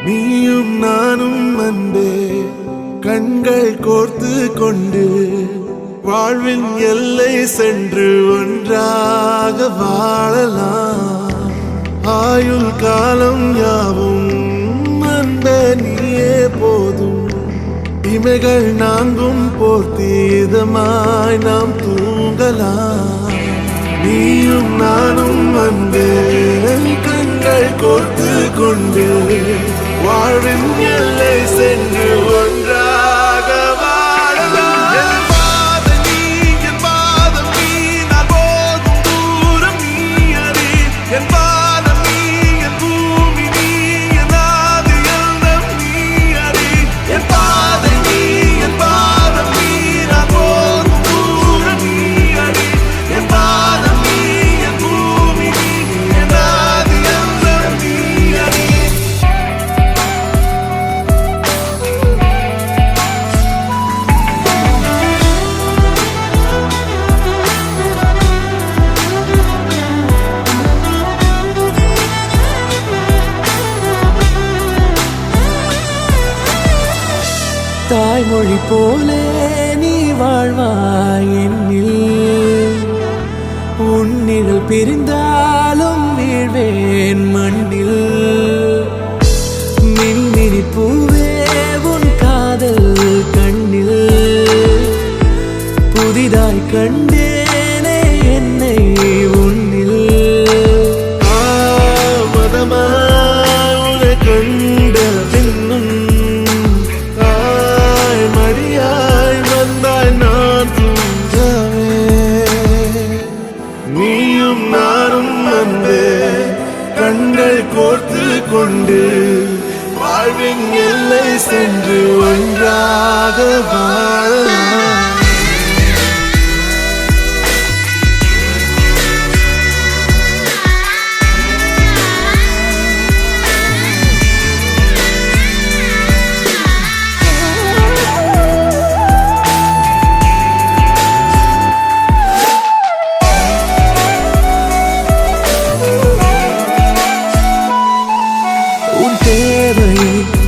நீயும் நானும் அன்பே கண்கள் கோர்த்து கொண்டு வாழ்வின் எல்லை சென்று ஒன்றாக வாழலாம். ஆயுள் காலம் யாவும் அன்பே நீயே போதும். இமைகள் நான்கும் போர்த்தி இதமாய் நாம் தூங்கலாம். நீயும் நானும் அன்பே கண்கள் கோர்த்து கொண்டு வாழ்வின் எல்லை சென்று ஒன்றாக வாழலாம். என் பாதம் நீ, என் பாதம் நீ, நான் போகும் தூரம் நீ அறி. என் பாதம் நீ, என் பூமி நீ, என் ஆதி எண்ணம் நீ அறி. என் பாதம் நீ, என் பாதம் நீ, நான் போகும் தூரம் நீ அறி. என் பாதம் நீ, என் பூமி நீ, என் ஆதி எண்ணம் நீ அறி. தாய்மொழி போலே நீ வாழ்வாய் என்னில். உன்னில் பிரிந்தாலும் வீழ்வேன் மண்ணில். மின்மினி பூவே உன் காதல் கண்ணில் புதிதாய் கண்டேனே என்னை உன்னில். மதமாய் உன்னை கண்ட பின்னும் மடியாய் வந்தாய் நான் தூங்கவே. நீயும் நானும் அன்பே கண்கள் கோர்த்து கொண்டு வாழ்வின் எல்லை சென்று ஒன்றாக வாழலாம்.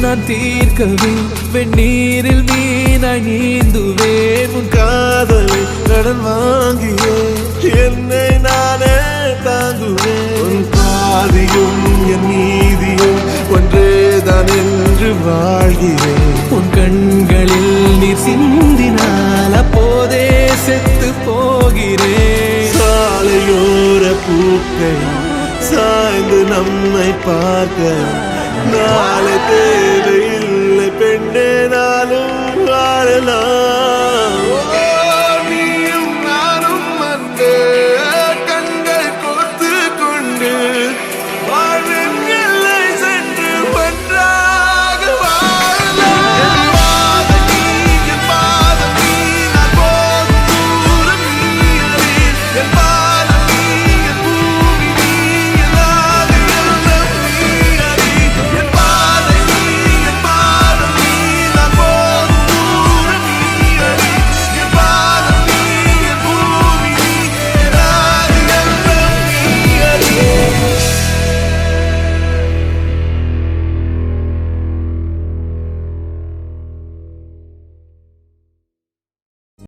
நான் தீர்க்கவே வெந்நீரில் மீனாய் நீந்துவேன். உன் காதலை கடன் வாங்கியே என்னை நானே தாங்குவேன். உன் பாதியும் என் நீதியும் ஒன்றேதான் என்று வாழ்கிறேன். உன் கண்களில் நீர் சிந்தினால் அப்போதே செத்து போகிறேன். சாலையோர பூக்கள் சாய்ந்து நம்மை பார்க்க நாளை